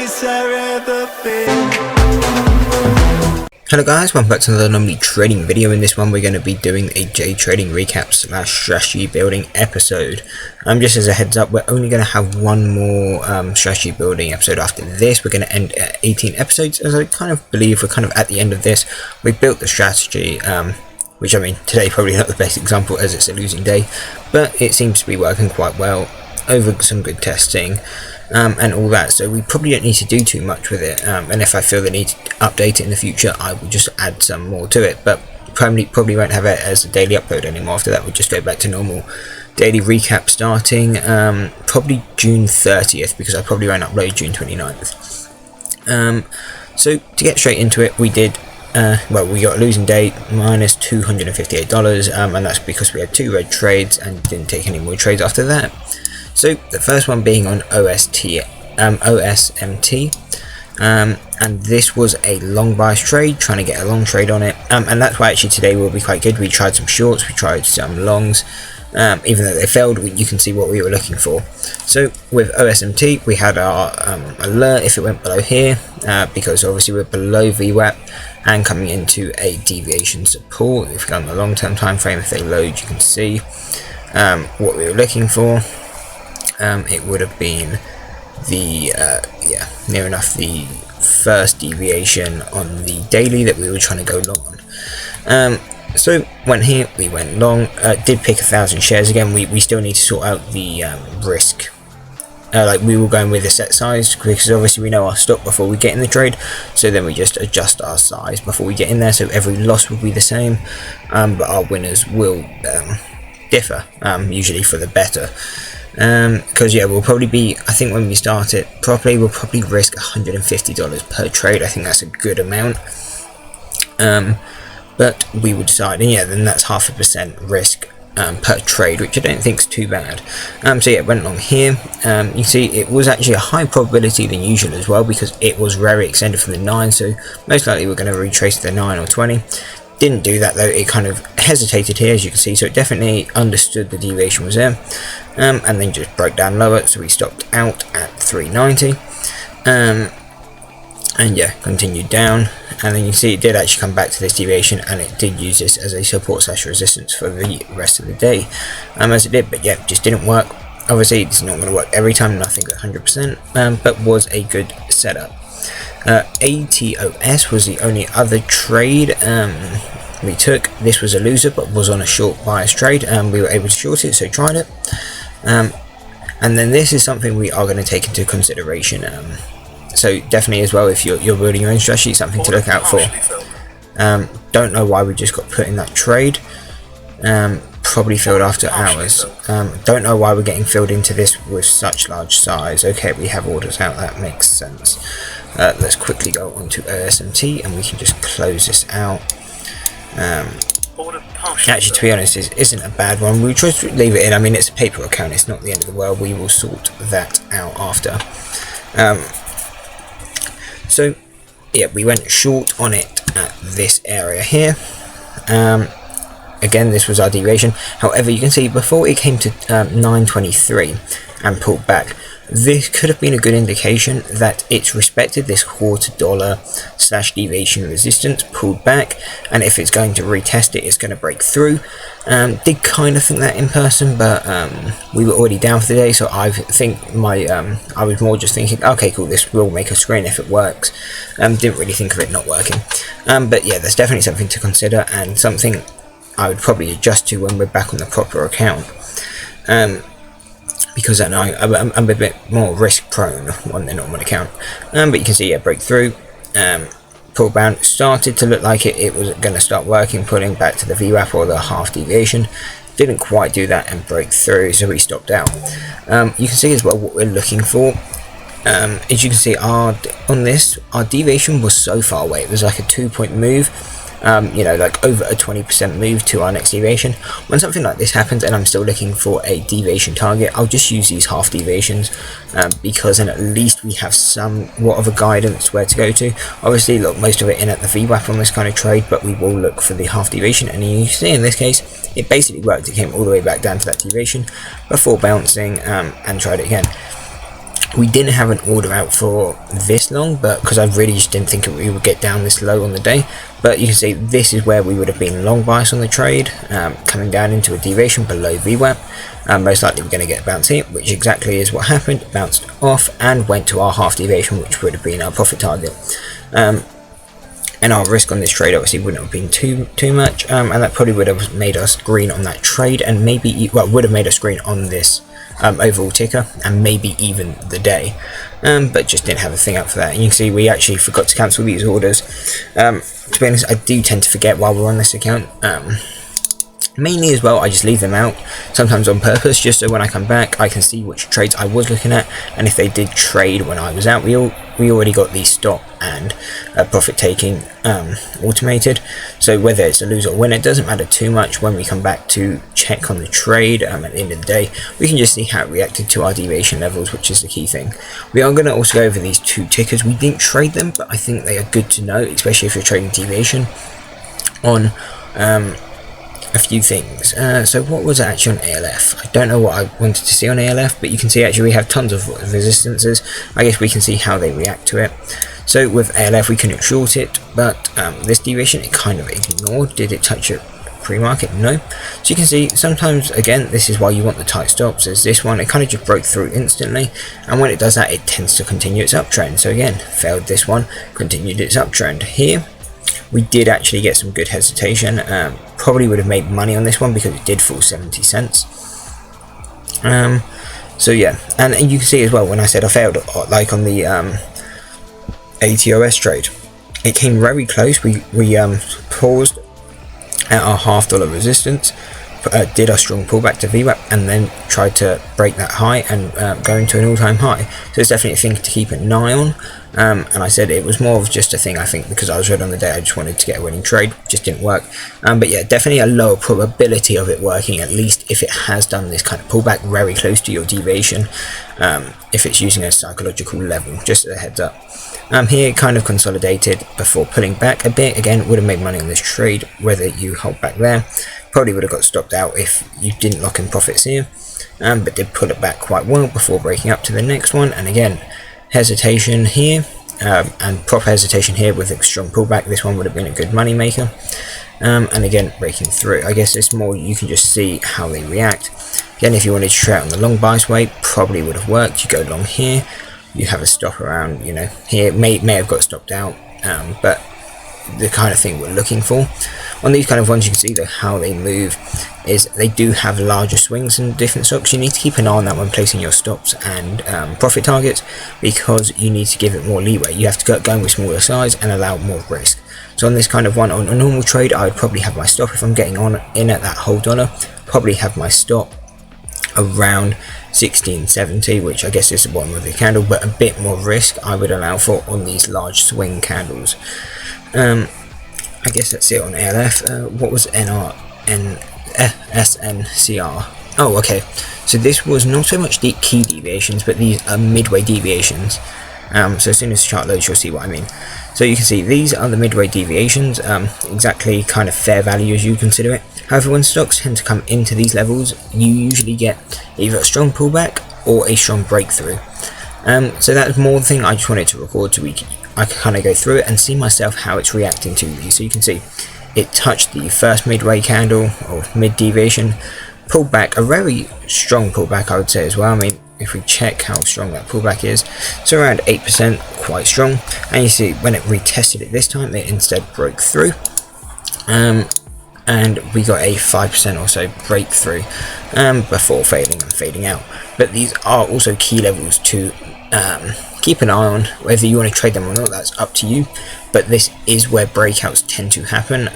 place I've ever been. Hello guys, welcome back to another anomaly trading video. In this one we're going to be doing a J trading recap / strategy building episode. Just as a heads up, we're only going to have one more strategy building episode after this. We're going to end at 18 episodes, as I kind of believe we're kind of at the end of this. We built the strategy, which I mean today probably not the best example as it's a losing day, but it seems to be working quite well over some good testing. And all that, so we probably don't need to do too much with it, and if I feel the need to update it in the future I will just add some more to it, but probably won't have it as a daily upload anymore. After that we'll just go back to normal daily recap starting probably June 30th, because I probably won't upload June 29th. So to get straight into it, we did well, we got a losing day minus $258, and that's because we had 2 red trades and didn't take any more trades after that. So the first one being on OSMT, and this was a long bias trade, trying to get a long trade on it, and that's why actually today will be quite good. We tried some shorts, we tried some longs, even though they failed, you can see what we were looking for. So with OSMT we had our alert if it went below here, because obviously we're below VWAP and coming into a deviation support. If we go on the long term time frame, if they load, you can see what we were looking for. It would have been the yeah, near enough the first deviation on the daily that we were trying to go long on. So went here, we went long, did pick 1,000 shares again. We still need to sort out the risk, like we were going with a set size, because obviously we know our stop before we get in the trade, so then we just adjust our size before we get in there, so every loss will be the same, but our winners will differ, usually for the better. Because yeah, we'll probably be, I think when we start it properly, we'll probably risk $150 per trade. I think that's a good amount, but we will decide, and yeah, then that's 0.5% risk per trade, which I don't think is too bad. So yeah, went along here. You see it was actually a high probability than usual as well, because it was very extended from the 9, so most likely we're going to retrace the 9 or 20. Didn't do that though, it kind of hesitated here, as you can see, so it definitely understood the deviation was there, and then just broke down lower, so we stopped out at 390, and yeah, continued down, and then you can see it did actually come back to this deviation, and it did use this as a support / resistance for the rest of the day, as it did, but yeah, just didn't work. Obviously it's not going to work every time, nothing at 100%, but was a good setup. ATOS was the only other trade we took. This was a loser, but was on a short bias trade, and we were able to short it, so tried it. And then this is something we are going to take into consideration. So definitely as well, if you're building your own strategy, something to look out for. Don't know why we just got put in that trade. Probably filled after hours. Don't know why we're getting filled into this with such large size. Okay, we have orders out, that makes sense. Let's quickly go on to OSMT and we can just close this out. Actually, to be honest, it isn't a bad one. We'll just leave it in. I mean, it's a paper account, it's not the end of the world. We will sort that out after. So yeah, we went short on it at this area here. Again, this was our deviation. However, you can see before it came to 923 and pulled back, this could have been a good indication that it's respected this $0.25 / deviation resistance, pulled back, and if it's going to retest it, it's going to break through. Did kind of think that in person, but we were already down for the day, so I think I was more just thinking, okay, cool, this will make a screen if it works. Didn't really think of it not working. But yeah, there's definitely something to consider, and something I would probably adjust to when we're back on the proper account. Because then I'm a bit more risk prone on the normal account. But you can see, yeah, breakthrough, pull bound, started to look like it was going to start working, pulling back to the VWAP or the half deviation. Didn't quite do that and break through, so we stopped out. You can see as well what we're looking for. As you can see, on this, our deviation was so far away. It was like a 2-point move. You know, like over a 20% move to our next deviation. When something like this happens and I'm still looking for a deviation target, I'll just use these half deviations, because then at least we have somewhat of a guidance where to go to. Obviously, look, most of it in at the VWAP on this kind of trade, but we will look for the half deviation, and you see in this case it basically worked. It came all the way back down to that deviation before bouncing, and tried it again. We didn't have an order out for this long, but because I really just didn't think we would get down this low on the day. But you can see this is where we would have been long bias on the trade, coming down into a deviation below VWAP. Most likely we're going to get a bounce here, which exactly is what happened. It bounced off and went to our half deviation, which would have been our profit target. And our risk on this trade obviously wouldn't have been too much, and that probably would have made us green on that trade, and maybe, well, would have made us green on this overall ticker, and maybe even the day, but just didn't have a thing up for that. And you can see we actually forgot to cancel these orders. To be honest, I do tend to forget while we're on this account. Mainly as well, I just leave them out, sometimes on purpose, just so when I come back I can see which trades I was looking at, and if they did trade when I was out. We already got the stop and profit taking automated, so whether it's a lose or win, it doesn't matter too much. When we come back to check on the trade at the end of the day, we can just see how it reacted to our deviation levels, which is the key thing. We are going to also go over these two tickers. We didn't trade them, but I think they are good to know, especially if you're trading deviation on a few things. So what was actually on ALF? I don't know what I wanted to see on ALF, but you can see actually we have tons of resistances. I guess we can see how they react to it. So with ALF we couldn't short it, but this deviation it kind of ignored. Did it touch it pre-market? No. So you can see sometimes, again, this is why you want the tight stops. As this one, it kind of just broke through instantly, and when it does that it tends to continue its uptrend. So again, failed this one, continued its uptrend. Here we did actually get some good hesitation. Probably would have made money on this one because it did fall 70 cents. So yeah, and you can see as well when I said I failed, like on the ATOS trade, it came very close. We paused at our $1/2 resistance, did a strong pullback to VWAP, and then tried to break that high and go into an all-time high. So it's definitely a thing to keep an eye on. And I said it was more of just a thing, I think, because I was red on the day. I just wanted to get a winning trade, just didn't work. But yeah, definitely a lower probability of it working, at least if it has done this kind of pullback very close to your deviation, if it's using a psychological level, just as a heads up. Here it kind of consolidated before pulling back a bit. Again, would have made money on this trade whether you hold back there. Probably would have got stopped out if you didn't lock in profits here, but did pull it back quite well before breaking up to the next one. And again, hesitation here, and proper hesitation here with a strong pullback. This one would have been a good money maker. And again, breaking through. I guess it's more you can just see how they react. Again, if you wanted to trade on the long bias way, probably would have worked. You go long here, you have a stop around, you know, here may have got stopped out, but the kind of thing we're looking for on these kind of ones, you can see that how they move is they do have larger swings in different stocks. You need to keep an eye on that when placing your stops and profit targets, because you need to give it more leeway. You have to go in with smaller size and allow more risk. So on this kind of one, on a normal trade, I would probably have my stop, if I'm getting in at that whole dollar, probably have my stop around 1670, which I guess is the bottom of the candle, but a bit more risk I would allow for on these large swing candles. I guess that's it on ALF. What was SNCR? Oh, okay. So this was not so much the key deviations, but these are midway deviations. So as soon as the chart loads, you'll see what I mean. So you can see these are the midway deviations, exactly kind of fair value as you consider it. However, when stocks tend to come into these levels, you usually get either a strong pullback or a strong breakthrough. So that's more the thing I just wanted to record so I can kind of go through it and see myself how it's reacting to these. So you can see it touched the first midway candle or mid deviation, pulled back, a very strong pullback I would say as well. I mean, if we check how strong that pullback is, it's around 8%, quite strong. And you see when it retested it this time, it instead broke through, and we got a 5% or so breakthrough before fading and fading out. But these are also key levels to keep an eye on. Whether you want to trade them or not, that's up to you, but this is where breakouts tend to happen.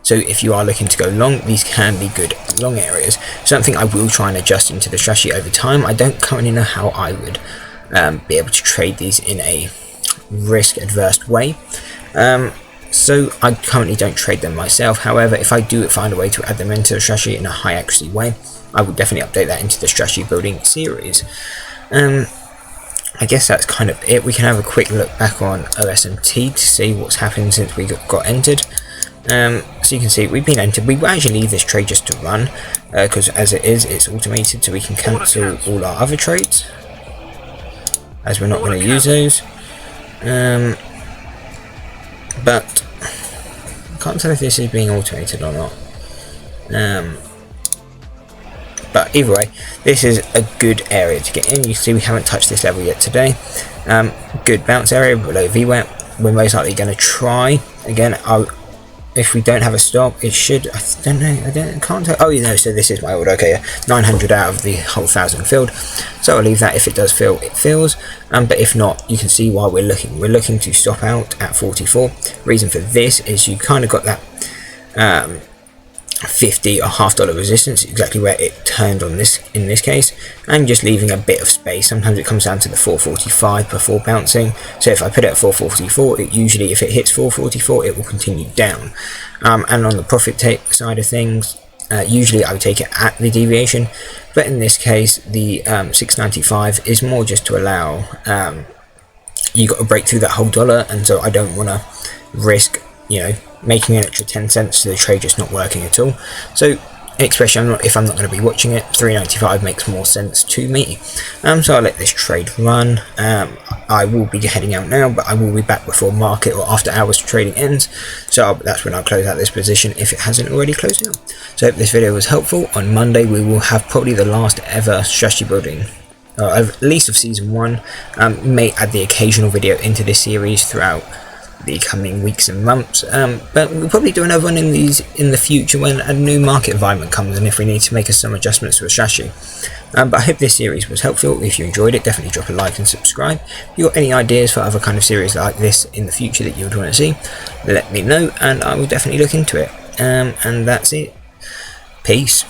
So if you are looking to go long, these can be good long areas. Something I will try and adjust into the strategy over time. I don't currently know how I would be able to trade these in a risk adverse way, so I currently don't trade them myself. However, if I do find a way to add them into the strategy in a high accuracy way, I will definitely update that into the strategy building series. I guess that's kind of it. We can have a quick look back on OSMT to see what's happened since we got entered. So you can see we've been entered. We will actually leave this trade just to run, because as it is, it's automated, so we can cancel all our other trades. as we're not going to use those. But I can't tell if this is being automated or not. But either way, this is a good area to get in. You see we haven't touched this level yet today. Good bounce area below VWAP. We're most likely going to try again. If we don't have a stop, it should. I don't know. Can't tell. Oh, you know. So this is my order. Okay, yeah, 900 out of the whole 1,000 filled. So I'll leave that. If it does fill, it fills. But if not, you can see why we're looking. We're looking to stop out at 44. Reason for this is you kind of got that 50 or $half resistance, exactly where it turned on this in this case, and just leaving a bit of space. Sometimes it comes down to the 445 before bouncing. So if I put it at 444, it usually, if it hits 444, it will continue down. And on the profit take side of things, usually I would take it at the deviation, but in this case the 695 is more just to allow you got to break through that whole dollar, and so I don't want to risk, you know, making an extra 10 cents to the trade just not working at all. So especially if I'm not going to be watching it, 395 makes more sense to me. So I'll let this trade run. I will be heading out now, but I will be back before market or after hours trading ends, so that's when I'll close out this position if it hasn't already closed out. So I hope this video was helpful. On Monday we will have probably the last ever strategy building, at least of season 1. May add the occasional video into this series throughout the coming weeks and months, but we'll probably do another one in the future when a new market environment comes, and if we need to make some adjustments to a strategy. But I hope this series was helpful. If you enjoyed it, definitely drop a like and subscribe. If you've got any ideas for other kind of series like this in the future that you would want to see, let me know and I will definitely look into it. And that's it. Peace.